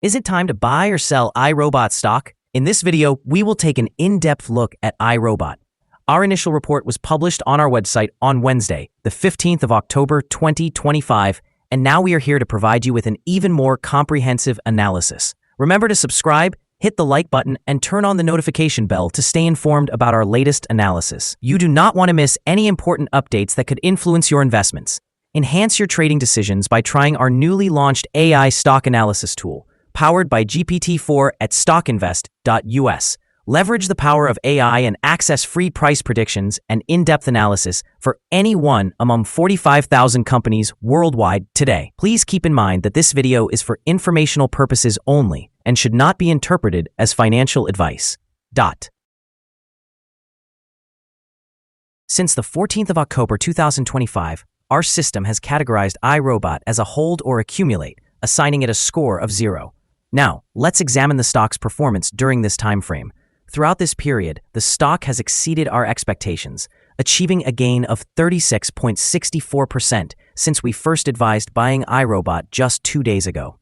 Is it time to buy or sell iRobot stock? In this video, we will take an in-depth look at iRobot. Our initial report was published on our website on Wednesday, the 15th of October 2025, and now we are here to provide you with an even more comprehensive analysis. Remember to subscribe, hit the like button, and turn on the notification bell to stay informed about our latest analysis. You do not want to miss any important updates that could influence your investments. Enhance your trading decisions by trying our newly launched AI stock analysis tool, powered by GPT-4 at StockInvest.us. Leverage the power of AI and access free price predictions and in-depth analysis for any one among 45,000 companies worldwide today. Please keep in mind that this video is for informational purposes only and should not be interpreted as financial advice. Since the 14th of October 2025, our system has categorized iRobot as a hold or accumulate, assigning it a score of 0. Now, let's examine the stock's performance during this time frame. Throughout this period, the stock has exceeded our expectations, achieving a gain of 36.64% since we first advised buying iRobot just 2 days ago.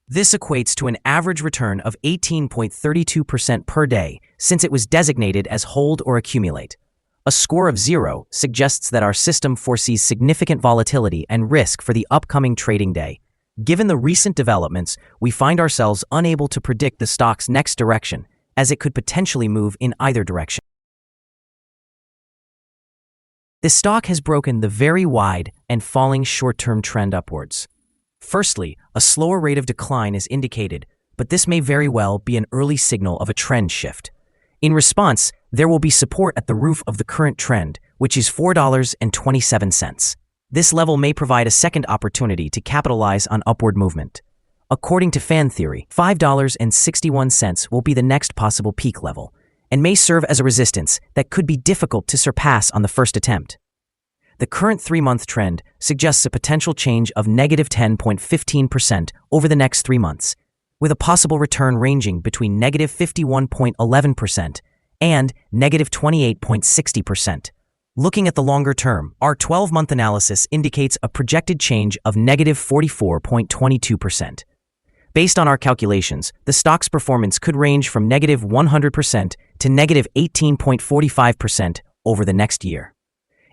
This equates to an average return of 18.32% per day since it was designated as hold or accumulate. A score of 0 suggests that our system foresees significant volatility and risk for the upcoming trading day. Given the recent developments, we find ourselves unable to predict the stock's next direction, as it could potentially move in either direction. The stock has broken the very wide and falling short-term trend upwards. Firstly, a slower rate of decline is indicated, but this may very well be an early signal of a trend shift. In response, there will be support at the roof of the current trend, which is $4.27. This level may provide a second opportunity to capitalize on upward movement. According to fan theory, $5.61 will be the next possible peak level, and may serve as a resistance that could be difficult to surpass on the first attempt. The current 3-month trend suggests a potential change of negative 10.15% over the next 3 months, with a possible return ranging between negative 51.11% and negative 28.60%. Looking at the longer term, our 12-month analysis indicates a projected change of negative 44.22%. Based on our calculations, the stock's performance could range from negative 100% to negative 18.45% over the next year.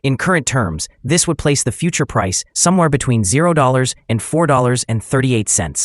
In current terms, this would place the future price somewhere between $0 and $4.38.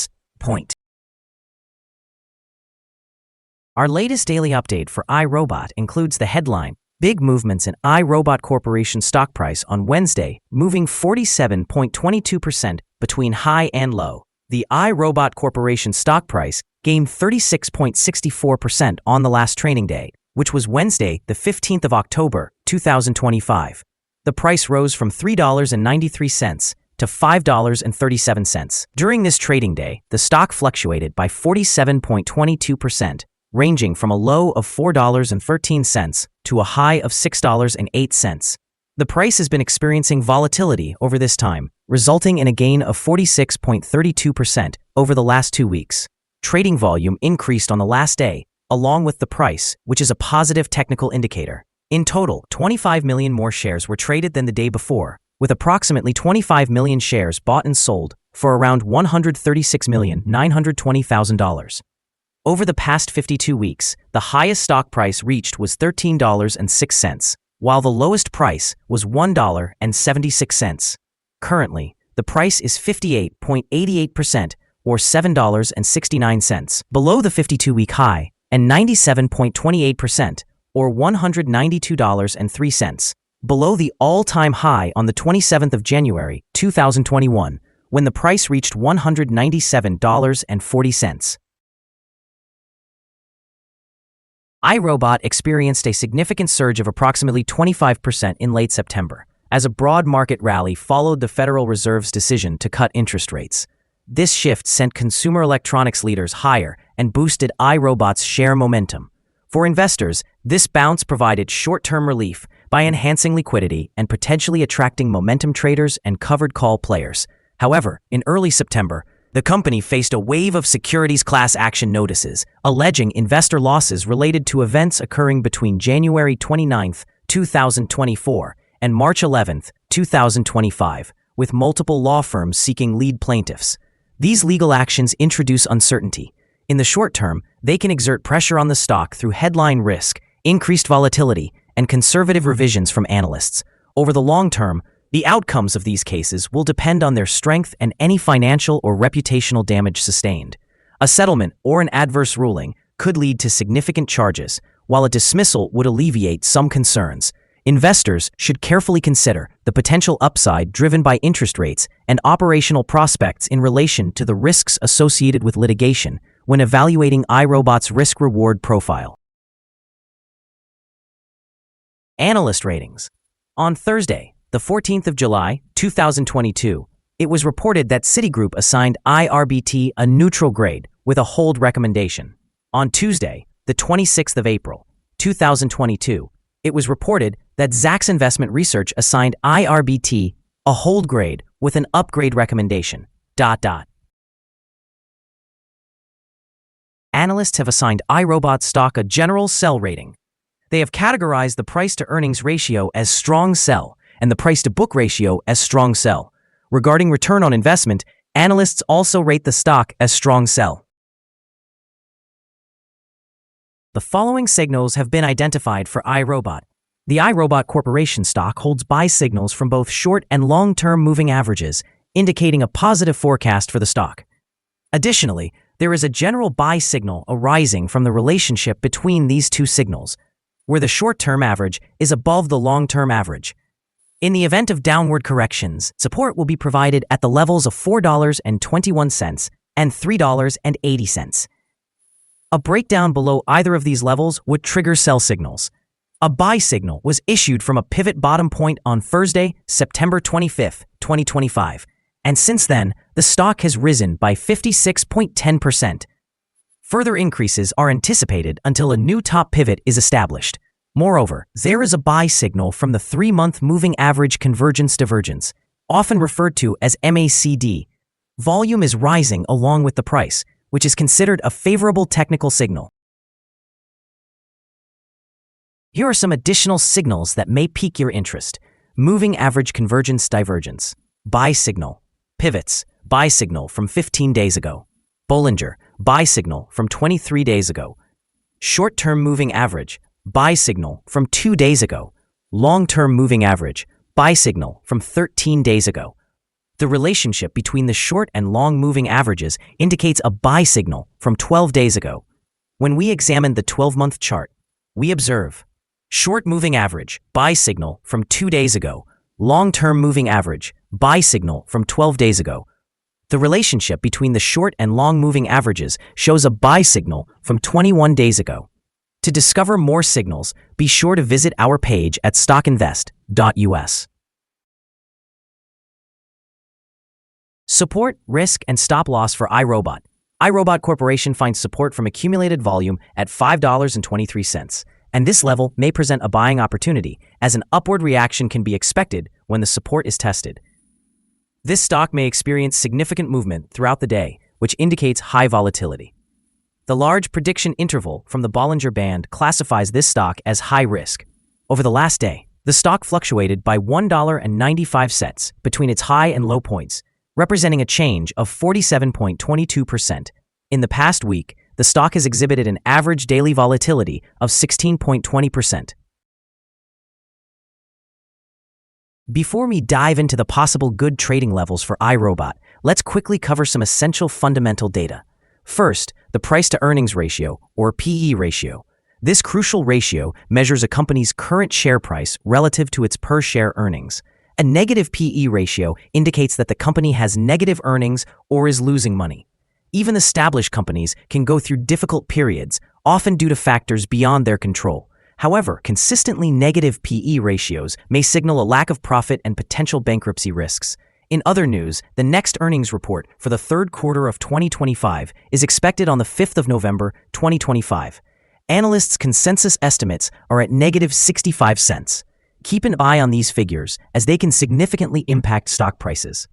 Our latest daily update for iRobot includes the headline, Big Movements in iRobot Corporation Stock Price on Wednesday, moving 47.22% between high and low. The iRobot Corporation stock price gained 36.64% on the last trading day, which was Wednesday, the 15th of October, 2025. The price rose from $3.93 to $5.37. During this trading day, the stock fluctuated by 47.22%, ranging from a low of $4.13 to a high of $6.08. The price has been experiencing volatility over this time, resulting in a gain of 46.32% over the last 2 weeks. Trading volume increased on the last day, along with the price, which is a positive technical indicator. In total, 25 million more shares were traded than the day before, with approximately 25 million shares bought and sold for around $136,920,000. Over the past 52 weeks, the highest stock price reached was $13.06, while the lowest price was $1.76. Currently, the price is 58.88% or $7.69 below the 52-week high and 97.28% or $192.03 below the all-time high on the 27th of January, 2021, when the price reached $197.40. iRobot experienced a significant surge of approximately 25% in late September, as a broad market rally followed the Federal Reserve's decision to cut interest rates. This shift sent consumer electronics leaders higher and boosted iRobot's share momentum. For investors, this bounce provided short-term relief by enhancing liquidity and potentially attracting momentum traders and covered call players. However, in early September, the company faced a wave of securities class action notices, alleging investor losses related to events occurring between January 29, 2024, and March 11, 2025, with multiple law firms seeking lead plaintiffs. These legal actions introduce uncertainty, In the short term, they can exert pressure on the stock through headline risk, increased volatility, and conservative revisions from analysts. Over the long term, the outcomes of these cases will depend on their strength and any financial or reputational damage sustained. A settlement or an adverse ruling could lead to significant charges, while a dismissal would alleviate some concerns. Investors should carefully consider the potential upside driven by interest rates and operational prospects in relation to the risks associated with litigation when evaluating iRobot's risk-reward profile. Analyst ratings. On Thursday, the 14th of July, 2022, it was reported that Citigroup assigned IRBT a neutral grade with a hold recommendation. On Tuesday, the 26th of April, 2022, it was reported that Zacks Investment Research assigned IRBT a hold grade with an upgrade recommendation. Analysts have assigned iRobot stock a general sell rating. They have categorized the price-to-earnings ratio as strong sell and the price-to-book ratio as strong sell. Regarding return on investment, analysts also rate the stock as strong sell. The following signals have been identified for iRobot. The iRobot Corporation stock holds buy signals from both short and long-term moving averages, indicating a positive forecast for the stock. Additionally, there is a general buy signal arising from the relationship between these two signals, where the short-term average is above the long-term average. In the event of downward corrections, support will be provided at the levels of $4.21 and $3.80. A breakdown below either of these levels would trigger sell signals. A buy signal was issued from a pivot bottom point on Thursday, September 25, 2025, and since then, the stock has risen by 56.10%. Further increases are anticipated until a new top pivot is established. Moreover, there is a buy signal from the 3-month moving average convergence divergence, often referred to as MACD. Volume is rising along with the price, which is considered a favorable technical signal. Here are some additional signals that may pique your interest. Moving average convergence divergence. Buy signal. Pivots. Buy signal from 15 days ago. Bollinger. Buy signal from 23 days ago. Short-term moving average. Buy signal from 2 days ago. Long-term moving average. Buy signal from 13 days ago. The relationship between the short and long moving averages indicates a buy signal from 12 days ago. When we examine the 12-month chart, we observe short moving average, buy signal from 2 days ago, long-term moving average, buy signal from 12 days ago. The relationship between the short and long moving averages shows a buy signal from 21 days ago. To discover more signals, be sure to visit our page at StockInvest.us. Support, risk, and stop loss for iRobot. iRobot Corporation finds support from accumulated volume at $5.23, and this level may present a buying opportunity, as an upward reaction can be expected when the support is tested. This stock may experience significant movement throughout the day, which indicates high volatility. The large prediction interval from the Bollinger Band classifies this stock as high risk. Over the last day, the stock fluctuated by $1.95 between its high and low points, representing a change of 47.22%. In the past week, the stock has exhibited an average daily volatility of 16.20%. Before we dive into the possible good trading levels for iRobot, let's quickly cover some essential fundamental data. First, the price-to-earnings ratio, or PE ratio. This crucial ratio measures a company's current share price relative to its per-share earnings. A negative PE ratio indicates that the company has negative earnings or is losing money. Even established companies can go through difficult periods, often due to factors beyond their control. However, consistently negative PE ratios may signal a lack of profit and potential bankruptcy risks. In other news, the next earnings report for the third quarter of 2025 is expected on the 5th of November, 2025. Analysts' consensus estimates are at negative 65 cents. Keep an eye on these figures, as they can significantly impact stock prices.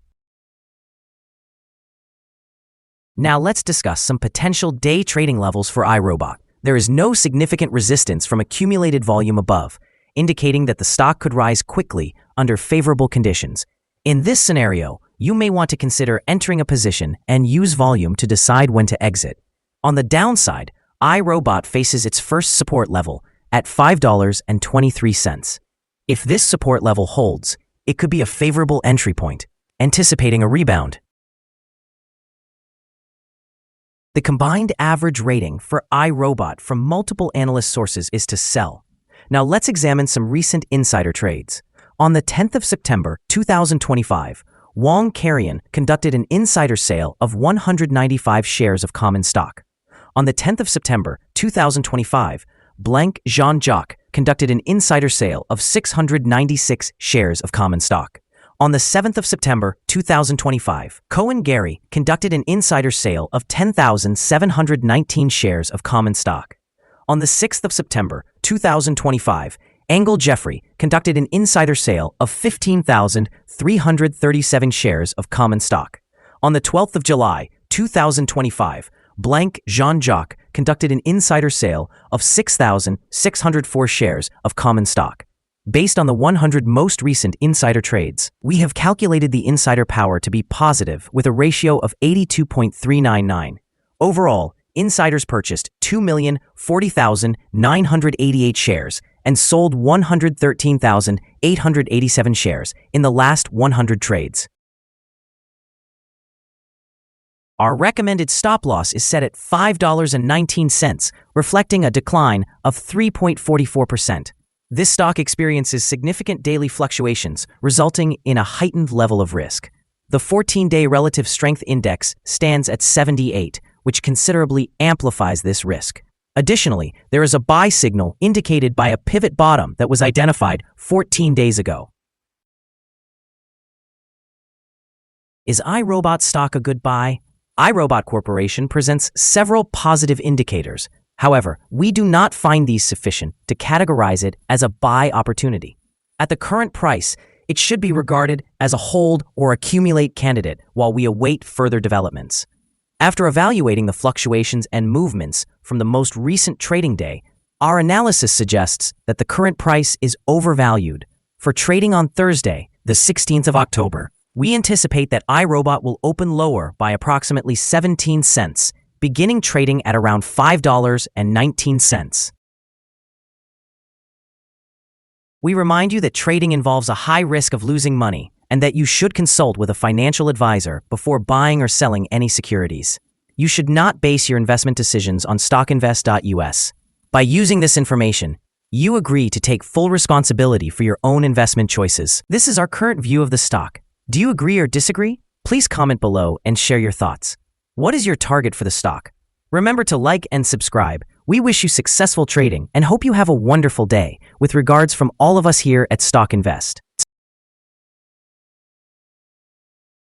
Now let's discuss some potential day trading levels for iRobot. There is no significant resistance from accumulated volume above, indicating that the stock could rise quickly under favorable conditions. In this scenario, you may want to consider entering a position and use volume to decide when to exit. On the downside, iRobot faces its first support level at $5.23. If this support level holds, it could be a favorable entry point, anticipating a rebound. The combined average rating for iRobot from multiple analyst sources is to sell. Now let's examine some recent insider trades. On the 10th of September 2025, Wong Karian conducted an insider sale of 195 shares of common stock. On the 10th of September 2025, Blank Jean-Jacques conducted an insider sale of 696 shares of common stock. On the 7th of September 2025, Cohen Gary conducted an insider sale of 10,719 shares of common stock. On the 6th of September 2025, Engel Jeffrey conducted an insider sale of 15,337 shares of common stock. On the 12th of July 2025, Blank Jean-Jacques conducted an insider sale of 6,604 shares of common stock. Based on the 100 most recent insider trades, we have calculated the insider power to be positive with a ratio of 82.399. Overall, insiders purchased 2,040,988 shares and sold 113,887 shares in the last 100 trades. Our recommended stop loss is set at $5.19, reflecting a decline of 3.44%. This stock experiences significant daily fluctuations, resulting in a heightened level of risk. The 14-day relative strength index stands at 78, which considerably amplifies this risk. Additionally, there is a buy signal indicated by a pivot bottom that was identified 14 days ago. Is iRobot stock a good buy? iRobot Corporation presents several positive indicators. However, we do not find these sufficient to categorize it as a buy opportunity. At the current price, it should be regarded as a hold or accumulate candidate while we await further developments. After evaluating the fluctuations and movements from the most recent trading day, our analysis suggests that the current price is overvalued. For trading on Thursday, the 16th of October, we anticipate that iRobot will open lower by approximately 17 cents, beginning trading at around $5.19. We remind you that trading involves a high risk of losing money and that you should consult with a financial advisor before buying or selling any securities. You should not base your investment decisions on StockInvest.us. By using this information, you agree to take full responsibility for your own investment choices. This is our current view of the stock. Do you agree or disagree? Please comment below and share your thoughts. What is your target for the stock? Remember to like and subscribe. We wish you successful trading and hope you have a wonderful day. With regards from all of us here at Stock Invest.